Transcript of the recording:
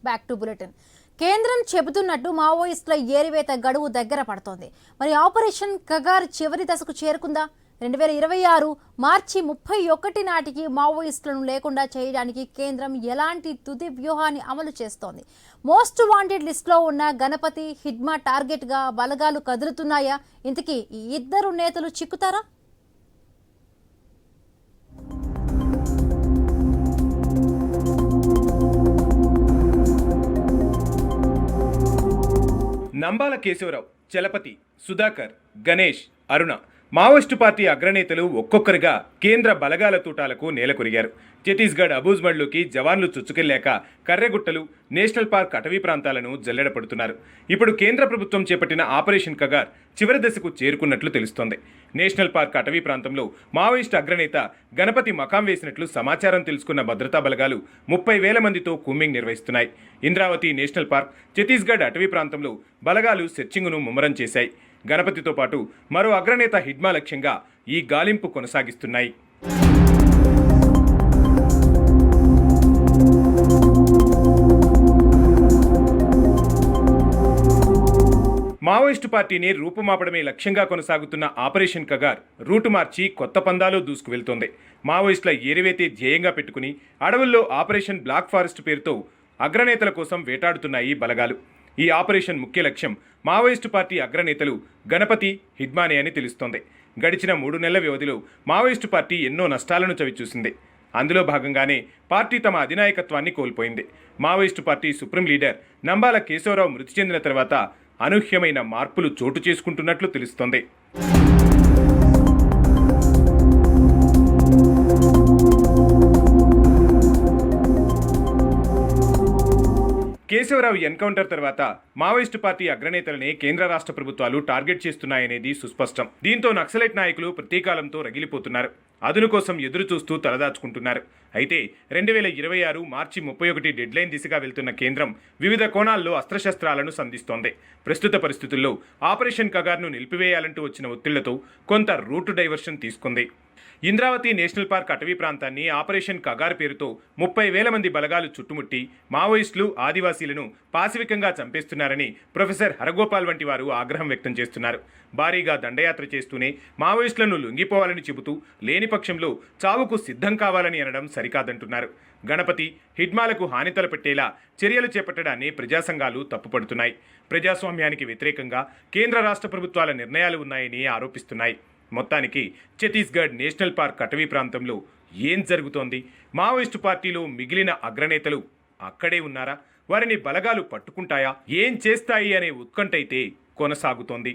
Back to bulletin. కేంద్రం చెబుతున్నట్టు మావోయిస్టుల ఏరివేత గడువు దగ్గర పడుతోంది. మరి ఆపరేషన్ కగార్ చివరి దశకు చేరుకుందా? 2026 మార్చి 31 నాటికి మావోయిస్టులను లేకుండా చేయడానికి కేంద్రం ఎలాంటి తుది వ్యూహాన్ని అమలు చేస్తోంది? మోస్ట్ వాంటెడ్ లిస్టులో ఉన్న గణపతి, హిడ్మా టార్గెట్గా బలగాలు కదులుతున్నాయా? ఇంతకీ ఈ ఇద్దరు నేతలు చిక్కుతారా? నంబాల కేశవరావు, చలపతి, సుధాకర్, గణేష్, అరుణ మావోయిస్టు పార్టీ అగ్రనేతలు ఒక్కొక్కరుగా కేంద్ర బలగాల తూటాలకు నేలకొరిగారు. ఛత్తీస్గఢ్ అబూజ్మండ్లోకి జవాన్లు చుచ్చుకెళ్లాక కర్రెగుట్టలు, నేషనల్ పార్క్ అటవీ ప్రాంతాలను జల్లెడపడుతున్నారు. ఇప్పుడు కేంద్ర ప్రభుత్వం చేపట్టిన ఆపరేషన్ కగార్ చివరి దశకు చేరుకున్నట్లు తెలుస్తోంది. నేషనల్ పార్క్ అటవీ ప్రాంతంలో మావోయిస్టు అగ్రనేత గణపతి మకాం వేసినట్లు సమాచారం తెలుసుకున్న భద్రతా బలగాలు 30,000 మందితో కూంబింగ్ నిర్వహిస్తున్నాయి. ఇంద్రావతి నేషనల్ పార్క్, ఛత్తీస్గఢ్ అటవీ ప్రాంతంలో బలగాలు సెర్చింగ్ను ముమ్మరం చేశాయి. గణపతితో పాటు మరో అగ్రనేత హిడ్మా లక్ష్యంగా ఈ గాలింపు కొనసాగిస్తున్నాయి. మావోయిస్టు పార్టీని రూపుమాపడమే లక్ష్యంగా కొనసాగుతున్న ఆపరేషన్ కగార్ రూటు మార్చి కొత్త పందాలో దూసుకువెళ్తోంది. మావోయిస్టుల ఏరివేతే ధ్యేయంగా పెట్టుకుని అడవుల్లో ఆపరేషన్ బ్లాక్ ఫారెస్ట్ పేరుతో అగ్రనేతల కోసం వేటాడుతున్నాయి బలగాలు. ఈ ఆపరేషన్ ముఖ్య లక్ష్యం మావోయిస్టు పార్టీ అగ్రనేతలు గణపతి, హిడ్మానే అని తెలుస్తోంది. గడిచిన 3 నెలల వ్యవధిలో మావోయిస్టు పార్టీ ఎన్నో నష్టాలను చవిచూసింది. అందులో భాగంగానే పార్టీ తమ అధినాయకత్వాన్ని కోల్పోయింది. Maoist party supreme leader Nambala Keshavarao మృతి చెందిన తర్వాత అనూహ్యమైన మార్పులు చోటు చేసుకుంటున్నట్లు తెలుస్తోంది. కేశవరావు ఎన్కౌంటర్ తర్వాత మావోయిస్టు పార్టీ అగ్రనేతలనే కేంద్ర రాష్ట్ర ప్రభుత్వాలు టార్గెట్ చేస్తున్నాయనేది సుస్పష్టం. దీంతో నక్సలైట్ నాయకులు ప్రతీకాలంతో రగిలిపోతున్నారు. అదును కోసం ఎదురు చూస్తూ తలదాచుకుంటున్నారు. అయితే 2026 మార్చి 31 డెడ్లైన్ దిశగా వెళ్తున్న కేంద్రం వివిధ కోణాల్లో అస్త్రశస్త్రాలను సంధిస్తోంది. ప్రస్తుత పరిస్థితుల్లో ఆపరేషన్ కగార్ను నిలిపివేయాలంటూ వచ్చిన ఒత్తిళ్లతో కొంత రూట్ డైవర్షన్ తీసుకుంది. ఇంద్రావతి నేషనల్ పార్క్ అటవీ ప్రాంతాన్ని ఆపరేషన్ కగార్ పేరుతో 30,000 మంది బలగాలు చుట్టుముట్టి మావోయిస్టులు, ఆదివాసీలను పాశవికంగా చంపేస్తున్నారని ప్రొఫెసర్ హరగోపాల్ వంటి వారు ఆగ్రహం వ్యక్తం చేస్తున్నారు. భారీగా దండయాత్ర చేస్తూనే మావోయిస్టులను లొంగిపోవాలని చెబుతూ లేని పక్షంలో చావుకు సిద్ధం కావాలని అనడం సరికాదంటున్నారు. గణపతి, హిడ్మాలకు హాని తలపెట్టేలా చర్యలు చేపట్టడాన్ని ప్రజాసంఘాలు తప్పుపడుతున్నాయి. ప్రజాస్వామ్యానికి వ్యతిరేకంగా కేంద్ర రాష్ట్ర ప్రభుత్వాల నిర్ణయాలు ఉన్నాయని ఆరోపిస్తున్నాయి. మొత్తానికి ఛత్తీస్గఢ్ నేషనల్ పార్క్ అటవీ ప్రాంతంలో ఏం జరుగుతోంది? మావోయిస్టు పార్టీలో మిగిలిన అగ్రనేతలు అక్కడే ఉన్నారా? వారిని బలగాలు పట్టుకుంటాయా? ఏం చేస్తాయి అనే ఉత్కంఠ అయితే కొనసాగుతోంది.